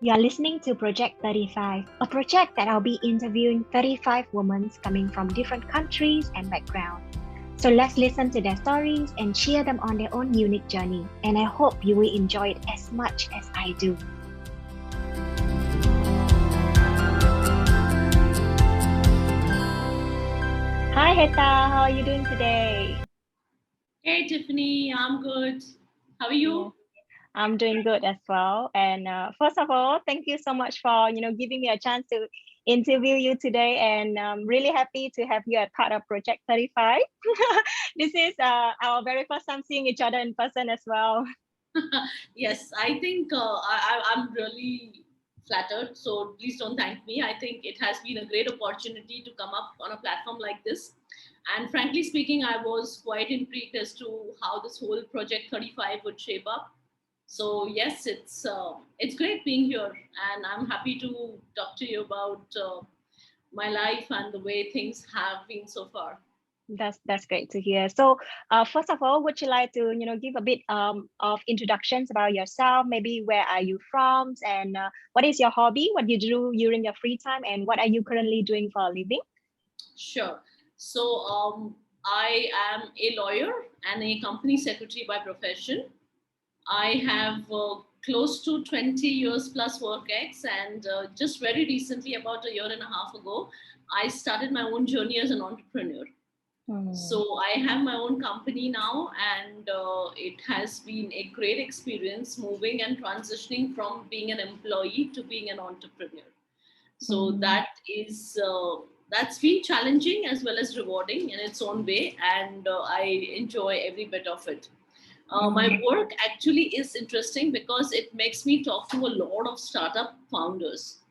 You are listening to Project 35, a project that I'll be interviewing 35 women coming from different countries and backgrounds. So let's listen to their stories and cheer them on their own unique journey. And I hope you will enjoy it as much as I do. Hi Heta, how are you doing today? Hey Tiffany, I'm good. How are Yes, you? I'm doing good as well. And first of all, thank you so much for giving me a chance to interview you today. And I'm really happy to have you as part of Project 35. This is our very first time seeing each other in person as well. Yes, I think I'm really flattered. So please don't thank me. I think it has been a great opportunity to come up on a platform like this. And frankly speaking, I was quite intrigued as to how this whole Project 35 would shape up. So yes, it's great being here, and I'm happy to talk to you about my life and the way things have been so far. That's great to hear. So, first of all, would you like to give a bit of introductions about yourself? Maybe where are you from, and what is your hobby? What do you do during your free time, and what are you currently doing for a living? Sure. So I am a lawyer and a company secretary by profession. I have close to 20 years plus work ex, and just very recently, about a year and a half ago, I started my own journey as an entrepreneur. Hmm. So I have my own company now, and it has been a great experience moving and transitioning from being an employee to being an entrepreneur. So Hmm. that's been challenging as well as rewarding in its own way, and I enjoy every bit of it. My Hmm. work actually is interesting because it makes me talk to a lot of startup founders,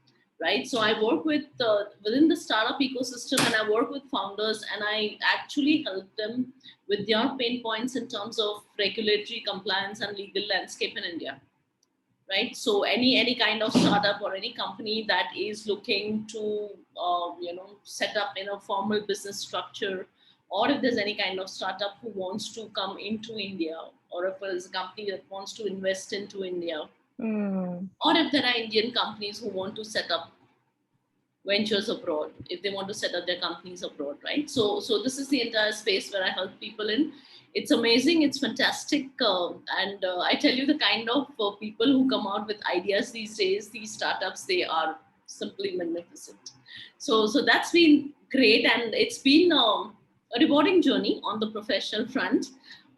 right? So I work with within the startup ecosystem, and I work with founders, and I actually help them with their pain points in terms of regulatory compliance and legal landscape in India, right? So any kind of startup or any company that is looking to set up in a formal business structure, or if there's any kind of startup who wants to come into India, or if there's a company that wants to invest into India, Hmm. or if there are Indian companies who want to set up ventures abroad, if they want to set up their companies abroad, right? So this is the entire space where I help people in. It's amazing, it's fantastic, and I tell you, the kind of people who come out with ideas these days, these startups, they are simply magnificent. So that's been great, and it's been a rewarding journey on the professional front.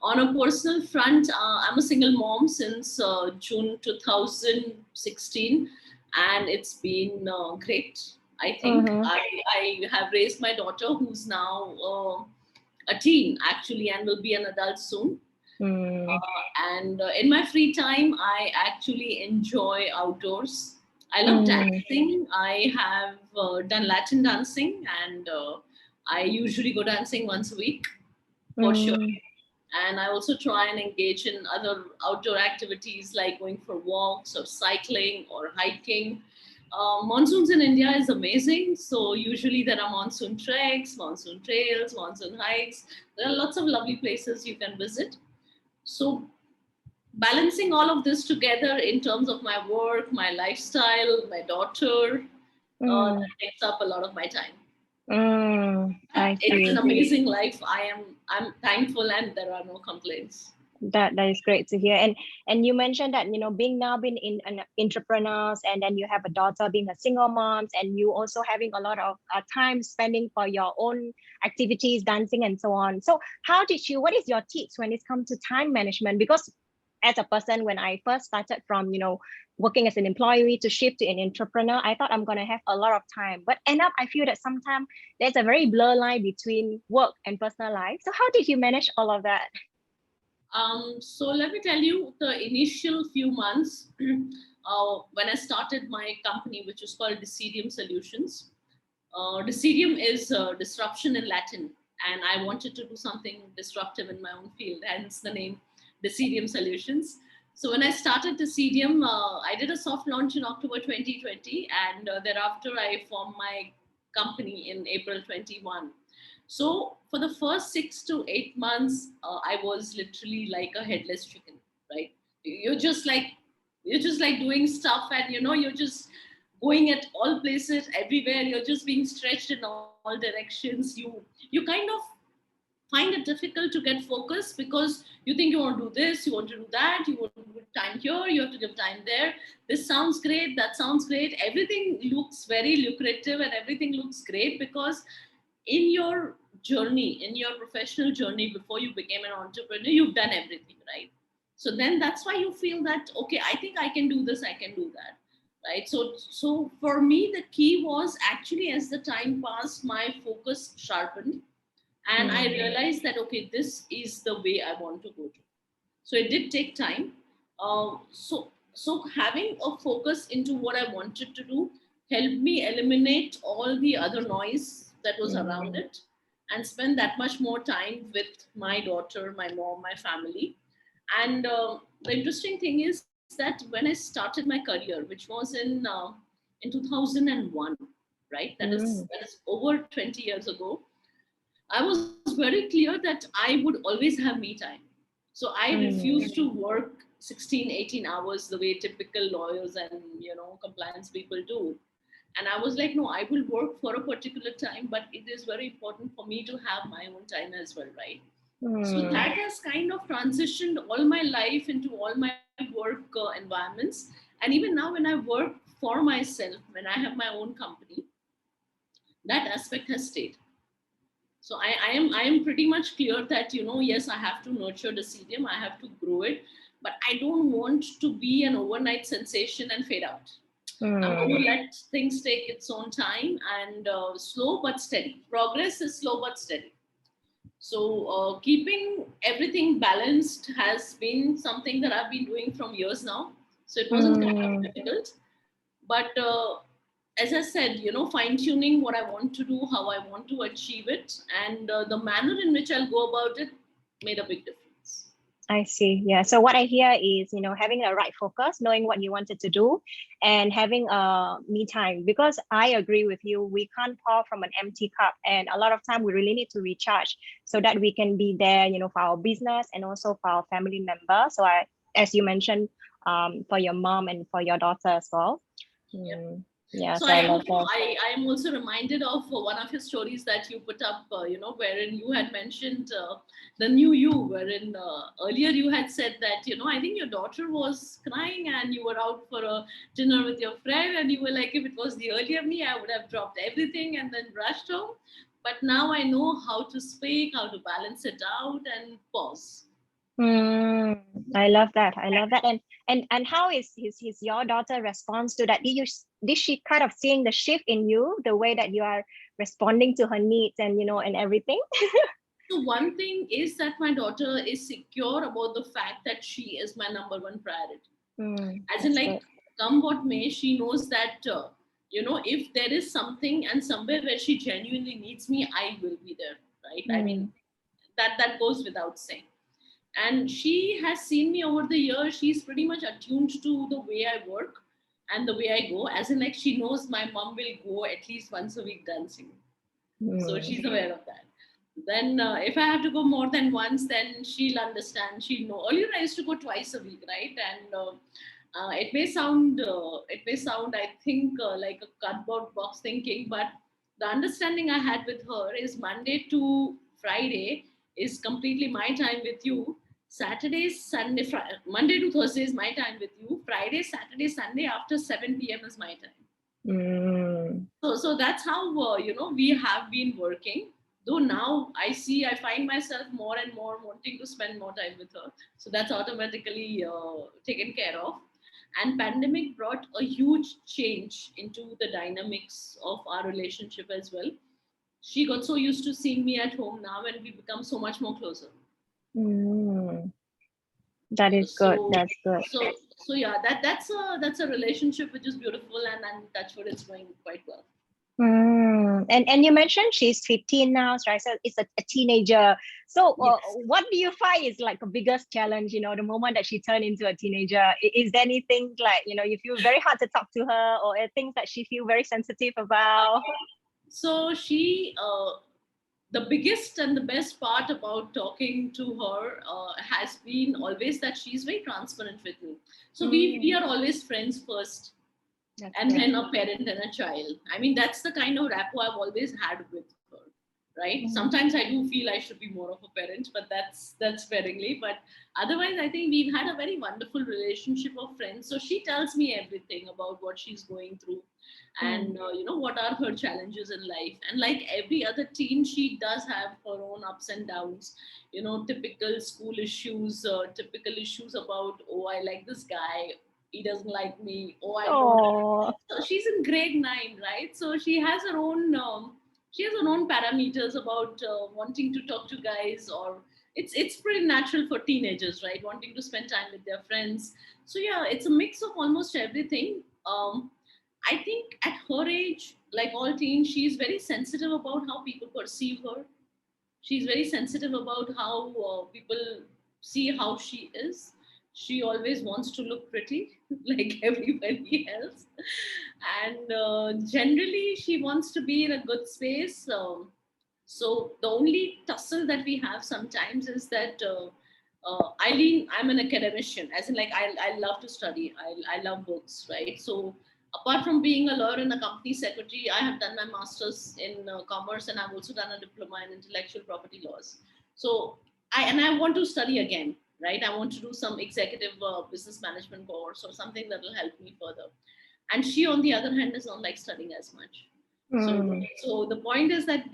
On a personal front, I'm a single mom since June 2016, and it's been great. I think Hmm. I have raised my daughter, who's now a teen actually, and will be an adult soon. Hmm. And in my free time, I actually enjoy outdoors. I love Hmm. dancing. I have done Latin dancing, and I usually go dancing once a week for sure. Hmm. And I also try and engage in other outdoor activities like going for walks or cycling or hiking. Monsoons in India is amazing. So usually there are monsoon treks, monsoon trails, monsoon hikes. There are lots of lovely places you can visit. So balancing all of this together in terms of my work, my lifestyle, my daughter, Hmm. that takes up a lot of my time. Hmm. I It's an see. amazing life. I'm thankful, and there are no complaints. That is great to hear. And you mentioned that being in an entrepreneurs, and then you have a daughter being a single mom, and you also having a lot of time spending for your own activities, dancing and so on. So how did you? What is your tips when it comes to time management? Because as a person, when I first started from working as an employee to shift to an entrepreneur, I thought I'm gonna have a lot of time, but end up I feel that sometimes there's a very blur line between work and personal life. So how did you manage all of that? So let me tell you, the initial few months when I started my company, which was called Decidium Solutions. Decidium is disruption in Latin, and I wanted to do something disruptive in my own field, hence the name Decidium Solutions. So when I started Decidium, I did a soft launch in October 2020, and thereafter I formed my company in April 21. So for the first 6 to 8 months, I was literally like a headless chicken, right? You're just like You're just like doing stuff, and you're just going at all places, everywhere. You're just being stretched in all directions. You kind of find it difficult to get focused, because you think you want to do this, you want to do that, you want to give time here, you have to give time there. This sounds great, that sounds great, everything looks very lucrative and everything looks great, because in your journey, in your professional journey, before you became an entrepreneur, you've done everything, right? So then that's why you feel that, okay, I think I can do this, I can do that, right? So for me, the key was actually, as the time passed, my focus sharpened, and I realized that, okay, this is the way I want to go to. So it did take time. So having a focus into what I wanted to do helped me eliminate all the other noise that was around it, and spend that much more time with my daughter, my mom, my family. And the interesting thing is that when I started my career, which was in 2001, right? That is over 20 years ago. I was very clear that I would always have me time. So I refused to work 16, 18 hours the way typical lawyers and compliance people do. And I was like, no, I will work for a particular time, but it is very important for me to have my own time as well, right? So that has kind of transitioned all my life into all my work environments. And even now, when I work for myself, when I have my own company, that aspect has stayed. So I am pretty much clear that, yes, I have to nurture the CDM, I have to grow it, but I don't want to be an overnight sensation and fade out. I'm going to let things take its own time, and slow but steady. Progress is slow but steady. So keeping everything balanced has been something that I've been doing from years now. So it wasn't kind of difficult, but as I said, fine tuning what I want to do, how I want to achieve it, and the manner in which I'll go about it made a big difference. I see. Yeah. So what I hear is, having a right focus, knowing what you wanted to do, and having me time. Because I agree with you, we can't pour from an empty cup, and a lot of time we really need to recharge so that we can be there, for our business and also for our family members. So as you mentioned, for your mom and for your daughter as well. Yep. Yeah. So So I love that. I am also reminded of one of your stories that you put up, wherein you had mentioned the new you, wherein earlier you had said that, I think your daughter was crying and you were out for a dinner with your friend, and you were like, if it was the earlier me, I would have dropped everything and then rushed home. But now I know how to speak, how to balance it out and pause. I love that. I love that. And how is his your daughter response to that? Did she kind of seeing the shift in you, the way that you are responding to her needs and and everything? So one thing is that my daughter is secure about the fact that she is my number one priority. As in, That's like, good. come what may, she knows that if there is something and somewhere where she genuinely needs me, I will be there, right? I mean, that goes without saying. And she has seen me over the years. She's pretty much attuned to the way I work and the way I go. As in, like, she knows my mom will go at least once a week dancing. So she's aware of that. Then if I have to go more than once, then she'll understand. She'll know. Earlier I used to go twice a week, right? And it may sound, I think, like a cardboard box thinking, but the understanding I had with her is Monday to Friday is completely my time with you. Saturday, Sunday, Monday to Thursday is my time with you. Friday, Saturday, Sunday after 7 p.m. is my time. So that's how we have been working. Though now I find myself more and more wanting to spend more time with her. So that's automatically taken care of. And pandemic brought a huge change into the dynamics of our relationship as well. She got so used to seeing me at home now, and we become so much more closer. That is good. So That's good. so yeah, that's a relationship which is beautiful, and that's what it's going quite well. And you mentioned she's 15 now, right? So it's a teenager. So Yes. what do you find is like the biggest challenge, the moment that she turned into a teenager? Is there anything like, you feel very hard to talk to her, or things that she feel very sensitive about? So she the biggest and the best part about talking to her has been always that she's very transparent with me. So we are always friends first, That's and great. then a parent and a child. I mean, that's the kind of rapport I've always had with her, right? Sometimes I do feel I should be more of a parent, but that's sparingly. But otherwise, I think we've had a very wonderful relationship of friends. So she tells me everything about what she's going through, and what are her challenges in life. And like every other teen, she does have her own ups and downs. Typical school issues, typical issues about, oh, I like this guy, he doesn't like me, oh, I don't. Oh, So she's in grade 9, right? So she has her own parameters about wanting to talk to guys, or it's pretty natural for teenagers, right? Wanting to spend time with their friends. So yeah, it's a mix of almost everything. I think at her age, like all teens, she's very sensitive about how people perceive her. She's very sensitive about how people see how she is. She always wants to look pretty like everybody else, and generally she wants to be in a good space. So the only tussle that we have sometimes is that I'm an academician, as in like I love to study. I love books, right? So apart from being a lawyer and a company secretary, I have done my master's in commerce, and I've also done a diploma in intellectual property laws. So I want to study again, right? I want to do some executive business management course or something that will help me further. And she, on the other hand, is not like studying as much. So the point is that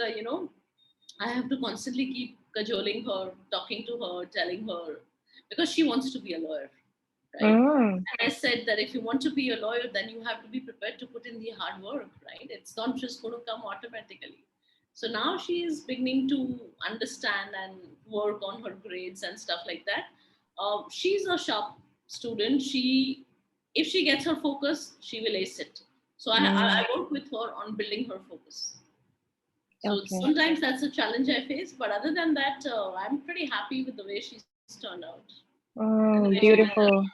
I have to constantly keep cajoling her, talking to her, telling her, because she wants to be a lawyer, right? And I said that if you want to be a lawyer, then you have to be prepared to put in the hard work, right? It's not just going to come automatically. So now she is beginning to understand and work on her grades and stuff like that. She's a sharp student. If she gets her focus, she will ace it. So I work with her on building her focus. So okay. sometimes that's a challenge I face, but other than that, I'm pretty happy with the way she's turned out and the way she turned Beautiful. out.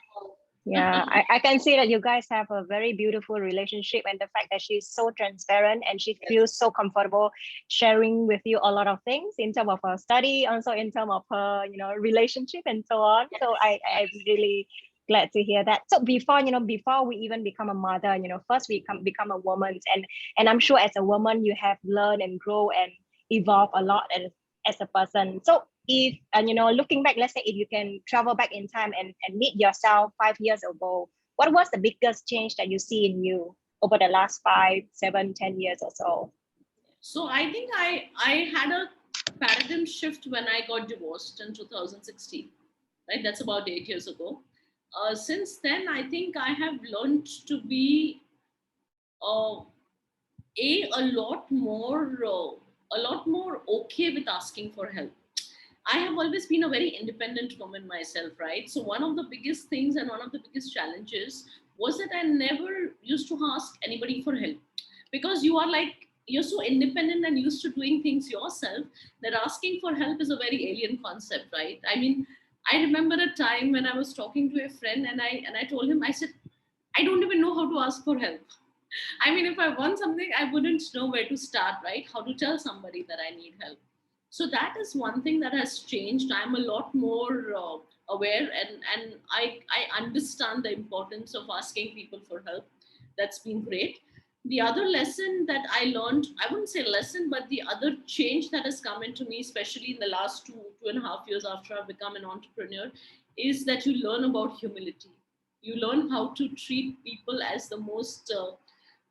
Yeah, I can see that you guys have a very beautiful relationship, and the fact that she's so transparent and she feels so comfortable sharing with you a lot of things in terms of her study, also in terms of her, relationship and so on. So I'm really glad to hear that. So before we even become a mother, first we become a woman, and I'm sure as a woman you have learned and grow and evolve a lot as a person. So if and looking back, let's say if you can travel back in time and meet yourself 5 years ago, what was the biggest change that you see in you over the last 5, 7, 10 years or so? So I think I had a paradigm shift when I got divorced in 2016. Right, that's about 8 years ago. Since then, I think I have learned to be uh, a lot more okay with asking for help. I have always been a very independent woman myself, right? So one of the biggest things and one of the biggest challenges was that I never used to ask anybody for help, because you're so independent and used to doing things yourself that asking for help is a very alien concept, right? I mean, I remember a time when I was talking to a friend, and I told him, I said, I don't even know how to ask for help. I mean, if I want something, I wouldn't know where to start, right? How to tell somebody that I need help. So that is one thing that has changed. I'm a lot more aware, and I understand the importance of asking people for help. That's been great. The other lesson that I learned, I wouldn't say lesson, but the other change that has come into me, especially in the last 2.5 years after I've become an entrepreneur, is that you learn about humility. You learn how to treat people as the most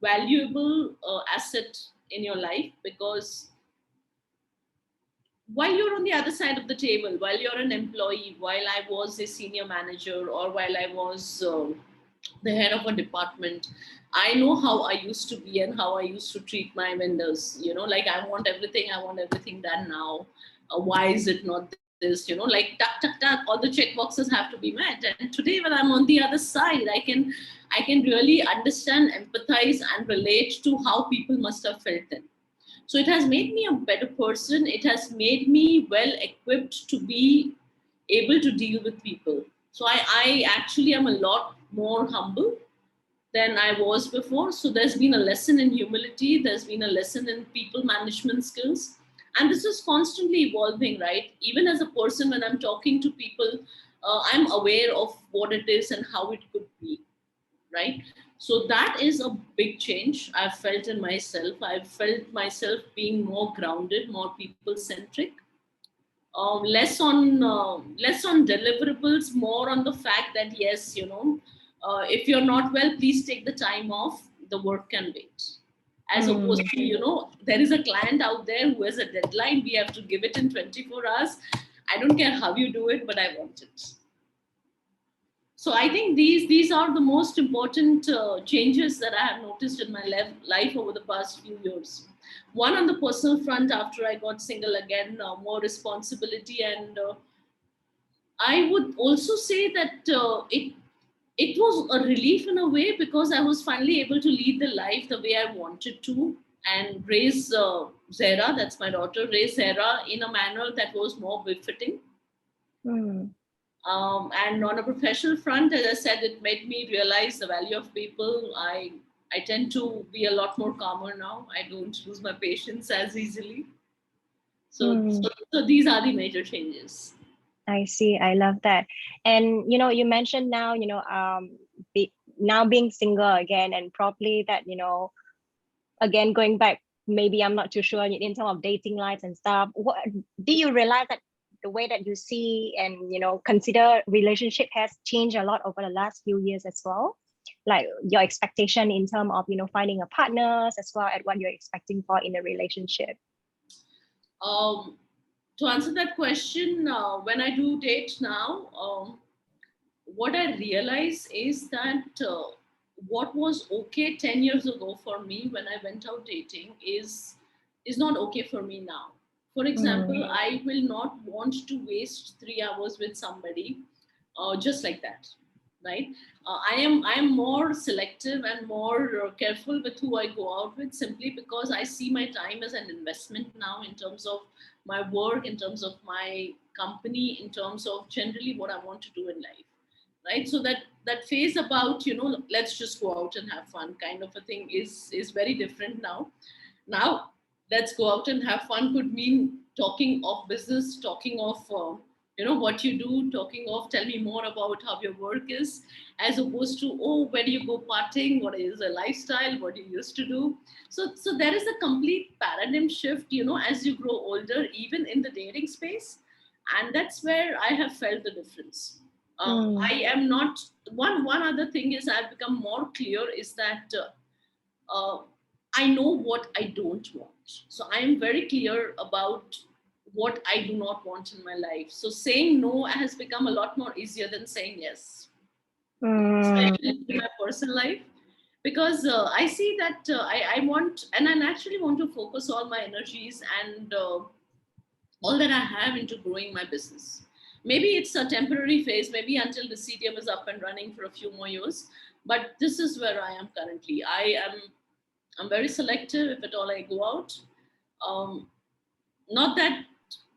valuable asset in your life, because while you're on the other side of the table, while you're an employee, while I was a senior manager, or while I was the head of a department, I know how I used to be and how I used to treat my vendors. Like, I want everything done now. Why is it not this? Like, tuck, tuck, tuck, all the check boxes have to be met. And today, when I'm on the other side, I can really understand, empathize, and relate to how people must have felt then. So it has made me a better person. It has made me well equipped to be able to deal with people. So I actually am a lot more humble than I was before. So there's been a lesson in humility. There's been a lesson in people management skills. And this is constantly evolving, right? Even as a person, when I'm talking to people, I'm aware of what it is and how it could be, right? So that is a big change I've felt in myself. I've felt myself being more grounded, more people centric, less on deliverables, more on the fact that yes, if you're not well, please take the time off. The work can wait. As opposed to, there is a client out there who has a deadline. We have to give it in 24 hours. I don't care how you do it, but I want it. So I think these are the most important changes that I have noticed in my life over the past few years. One, on the personal front, after I got single again, more responsibility, and I would also say that it was a relief in a way, because I was finally able to lead the life the way I wanted to, and raise Zara, that's my daughter, raise Zara in a manner that was more befitting. Mm. And on a professional front, as I said, it made me realize the value of people. I tend to be a lot more calmer now. I don't lose my patience as easily. So these are the major changes. I see. I love that. And you mentioned now, now being single again, and probably that, again going back, maybe I'm not too sure in terms of dating lives and stuff. What do you realize that the way that you see and consider relationship has changed a lot over the last few years as well? Like your expectation in terms of finding a partners, as well as what you're expecting for in a relationship. Um, to answer that question, when I do date now, what I realize is that what was okay 10 years ago for me when I went out dating is not okay for me now. For example, I will not want to waste 3 hours with somebody just like that, right? I am more selective and more careful with who I go out with, simply because I see my time as an investment now, in terms of my work, in terms of my company, in terms of generally what I want to do in life, right? So that phase about let's just go out and have fun kind of a thing is very different now. Now, let's go out and have fun could mean talking of business, talking of what you do, talking of tell me more about how your work is, as opposed to, oh, where do you go partying, what is a lifestyle, what do you used to do. So there is a complete paradigm shift, as you grow older, even in the dating space. And that's where I have felt the difference. I am not one other thing is I've become more clear is that uh, I know what I don't want. So I am very clear about what I do not want in my life. So saying no has become a lot more easier than saying yes, especially in my personal life, because I see that I want, and I naturally want to focus all my energies and all that I have into growing my business. Maybe it's a temporary phase, maybe until the CDM is up and running for a few more years. But this is where I am currently. I'm very selective if at all I go out. Um, Not that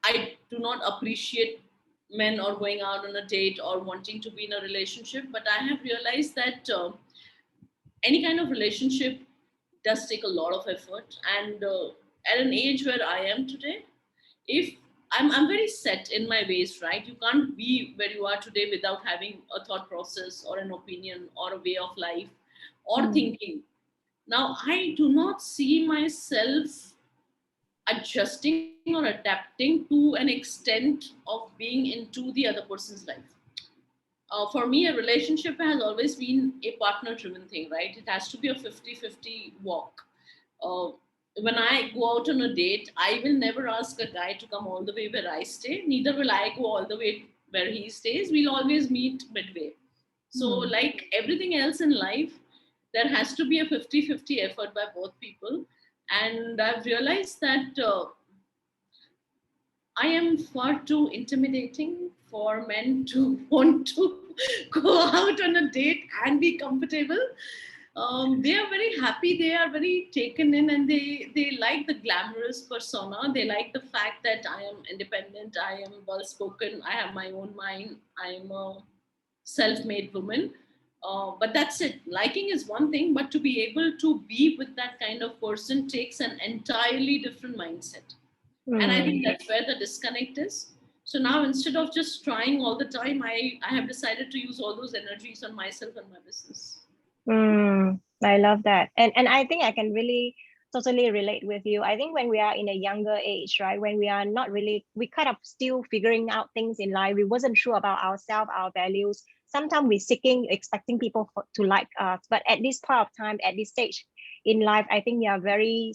I do not appreciate men or going out on a date or wanting to be in a relationship, but I have realized that any kind of relationship does take a lot of effort. And at an age where I am today, if I'm very set in my ways, right? You can't be where you are today without having a thought process or an opinion or a way of life or thinking. Now, I do not see myself adjusting or adapting to an extent of being into the other person's life. For me, a relationship has always been a partner driven thing, right? It has to be a 50-50 walk. Uh, when I go out on a date, I will never ask a guy to come all the way where I stay. Neither will I go all the way where he stays. We'll always meet midway. So, like everything else in life, there has to be a 50-50 effort by both people. And I've realized that I am far too intimidating for men to want to go out on a date and be comfortable. They are very happy, they are very taken in, and they like the glamorous persona. They like the fact that I am independent, I am well spoken, I have my own mind, I am a self-made woman. But that's it. Liking is one thing, but to be able to be with that kind of person takes an entirely different mindset. And I think Mm. that's where the disconnect is. So now instead of just trying all the time, I have decided to use all those energies on myself and my business. I love that. And I think I can really totally relate with you. I think when we are in a younger age, right, when we are not really, we kind of still figuring out things in life. We wasn't sure about ourselves, our values. Sometimes we're seeking, expecting people to like us. But at this point of time, at this stage in life, I think we are very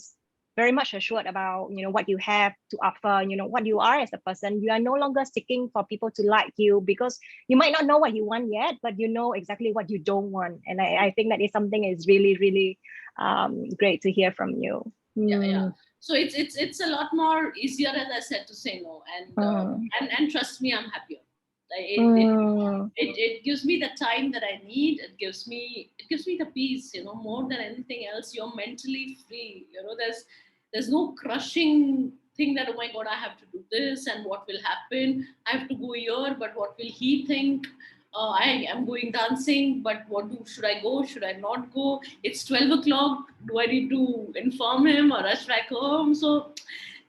much assured about, what you have to offer, what you are as a person. You are no longer seeking for people to like you, because you might not know what you want yet, but you know exactly what you don't want. And I think that is something is really, really great to hear from you. Yeah, yeah. Mm, So it's a lot more easier, as I said, to say no, mm, and trust me, I'm happier. mm, It gives me the time that I need. It gives me the peace. More than anything else, you're mentally free. There's no crushing thing that, oh my god, I have to do this and what will happen. I have to go here, but what will he think? I am going dancing, but should I go? Should I not go? It's 12 o'clock. Do I need to inform him or rush back home? So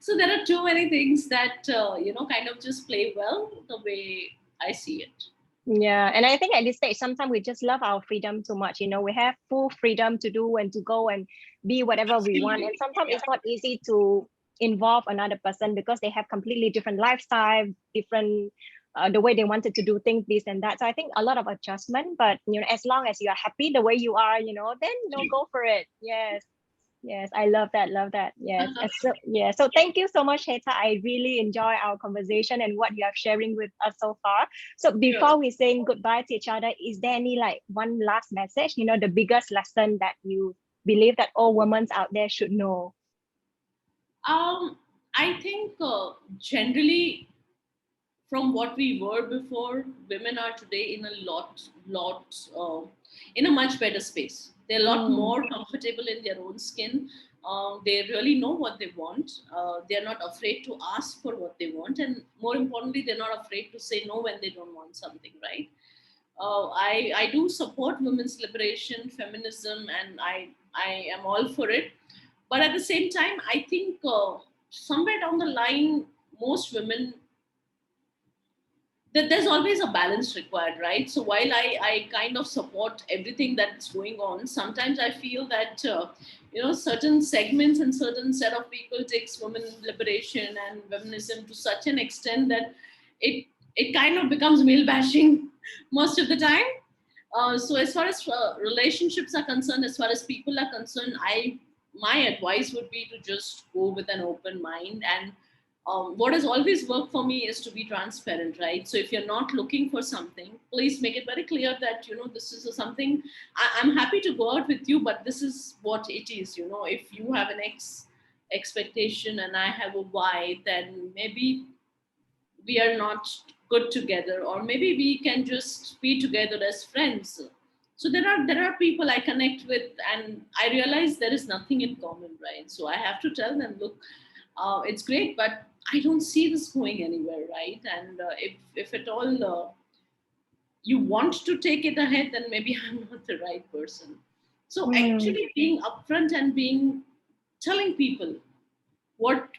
there are too many things that kind of just play well the way I see it. yeah, and I think at this stage, sometimes we just love our freedom too much. We have full freedom to do and to go and be whatever we want. And Absolutely. sometimes Yeah. it's not easy to involve another person because they have completely different lifestyle, different the way they wanted to do things, this and that. So I think a lot of adjustment, but as long as you are happy the way you are, then go for it. Yes. Yes, I love that. Love that. Yes. And so yeah. So thank you so much, Heta. I really enjoy our conversation and what you are sharing with us so far. So Sure. before we saying goodbye to each other, is there any like one last message? The biggest lesson that you believe that all women out there should know? I think generally, from what we were before, women are today in a in a much better space. They're a lot Mm, more comfortable in their own skin. They really know what they want. They're not afraid to ask for what they want, and more importantly, they're not afraid to say no when they don't want something. Right? I do support women's liberation, feminism, and I am all for it. But at the same time, I think somewhere down the line, most women, that there's always a balance required, right? So while I kind of support everything that's going on, sometimes I feel that certain segments and certain set of people takes women liberation and feminism to such an extent that it it kind of becomes male bashing most of the time. So as far as relationships are concerned, as far as people are concerned, I my advice would be to just go with an open mind. And what has always worked for me is to be transparent, right? So if you're not looking for something, please make it very clear that this is something. I'm happy to go out with you, but this is what it is. If you have an expectation and I have a Y, then maybe we are not good together, or maybe we can just be together as friends. So there are people I connect with, and I realize there is nothing in common, right? So I have to tell them, look, it's great, but I don't see this going anywhere, right? And if at all you want to take it ahead, then maybe I'm not the right person. So mm, actually being upfront and being telling people what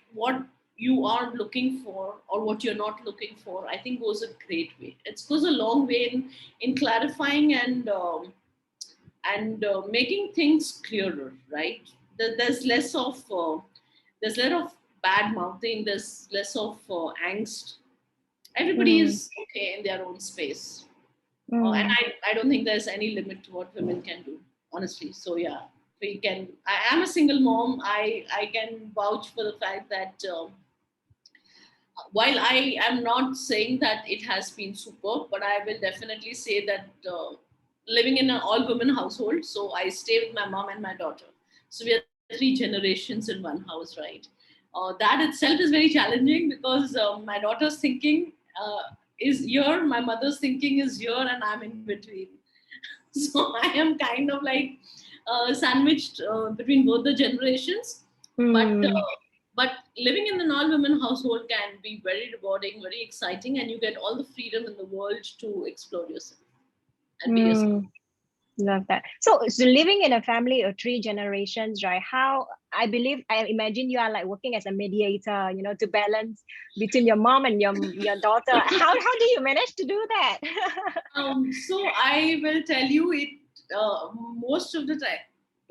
you are looking for or what you're not looking for, I think goes a great way. It goes a long way in clarifying and making things clearer, right? There's less of bad mouthing. There's less of angst. Everybody mm, is okay in their own space, and mm. I don't think there's any limit to what women can do, honestly. So yeah, we can. I am a single mom. I can vouch for the fact that. While I am not saying that it has been superb, but I will definitely say that living in an all women household, so I stay with my mom and my daughter. So we are three generations in one house, right? That itself is very challenging because my daughter's thinking is here, my mother's thinking is here, and I'm in between. So I am kind of like sandwiched between both the generations. But Mm. but living in an all women household can be very rewarding, very exciting, and you get all the freedom in the world to explore yourself and be yourself. Mm. Love that. So living in a family of 3 generations, right? How I imagine you are like working as a mediator, to balance between your mom and your daughter. How do you manage to do that? So I will tell you it most of the time.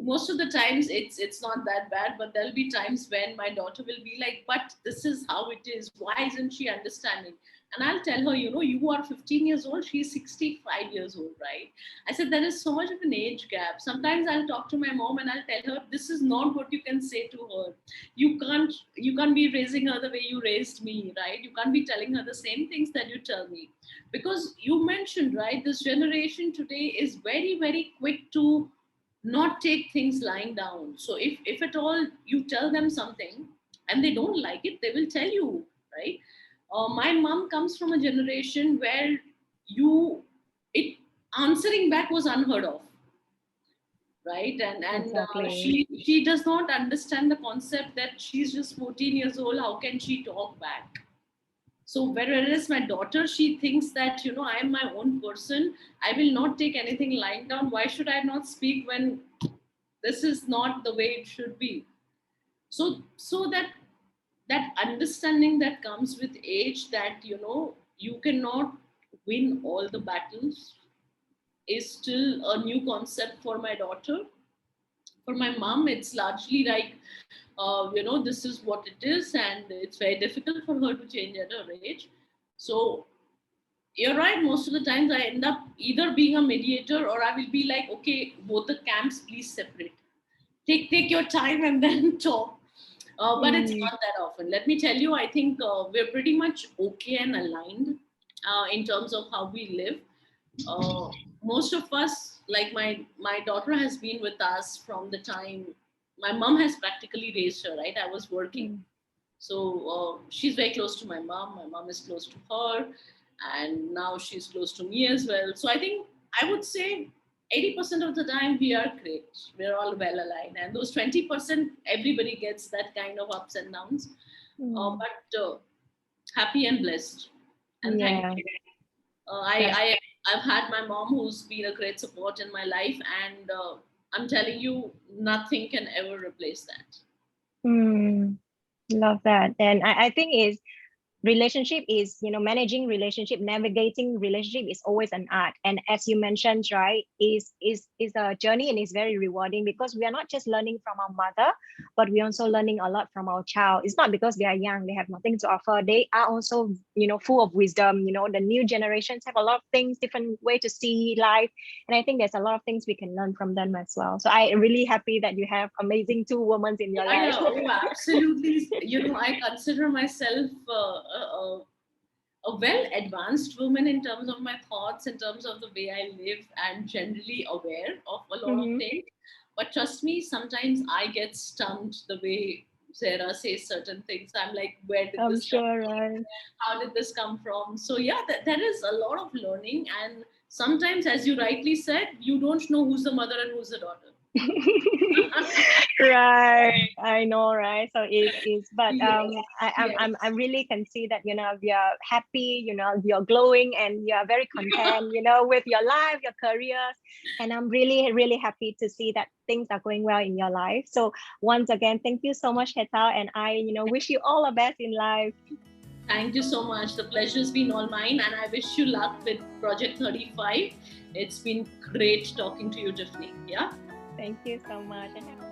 Most of the times it's not that bad, but there'll be times when my daughter will be like, "But this is how it is. Why isn't she understanding?" And I'll tell her, you are 15 years old. She's 65 years old, right? I said there is so much of an age gap. Sometimes I'll talk to my mom and I'll tell her, "This is not what you can say to her. You can't be raising her the way you raised me, right? You can't be telling her the same things that you tell me." Because you mentioned, right, this generation today is very, very quick to not take things lying down. So if at all you tell them something and they don't like it, they will tell you, right? My mom comes from a generation where you it answering back was unheard of, right? And Exactly. she does not understand the concept that she's just 14 years old. How can she talk back? So whereas my daughter, she thinks that, I am my own person. I will not take anything lying down. Why should I not speak when this is not the way it should be? So that understanding that comes with age, that you cannot win all the battles, is still a new concept for my daughter. For my mom, it's largely like, this is what it is, and it's very difficult for her to change at her age. So you're right, most of the times I end up either being a mediator, or I will be like, okay, both the camps, please separate, take your time and then talk. But it's Mm, not that often. Let me tell you, I think we're pretty much okay and aligned in terms of how we live. uh, Most of us, like my daughter has been with us from the time my mom has practically raised her, right? I was working. mm, So she's very close to my mom. My mom is close to her, and now she's close to me as well. So I think I would say 80% of the time we are great. We're all well aligned, and those 20% everybody gets that kind of ups and downs. mm. But happy and blessed, and thank Yeah, you. that's I've had my mom who's been a great support in my life, and I'm telling you, nothing can ever replace that. mm, love that. And I think is relationship is, managing relationship, navigating relationship is always an art. And as you mentioned, right, is a journey, and it's very rewarding because we are not just learning from our mother, but we're also learning a lot from our child. It's not because they are young, they have nothing to offer. They are also, full of wisdom. The new generations have a lot of things, different way to see life. And I think there's a lot of things we can learn from them as well. So I really happy that you have amazing two women in your Yeah, life. yeah, oh, absolutely. I consider myself a well advanced woman in terms of my thoughts, in terms of the way I live, and generally aware of a lot of Hmm. things. But trust me, sometimes I get stumped the way Sarah says certain things. I'm like, where did I'm this come sure, from? right? How did this come from? So yeah, there is a lot of learning, and sometimes, as you rightly said, you don't know who's the mother and who's the daughter. Right, I know, right? So is but Yes, I yes. really can see that, you're happy, you're glowing, and you're very content, with your life, your careers. And I'm really, really happy to see that things are going well in your life. So once again, thank you so much, Hetal, and I, wish you all the best in life. Thank you so much. The pleasure's been all mine, and I wish you luck with Project 35. It's been great talking to you, Tiffany. Yeah. Thank you so much, and have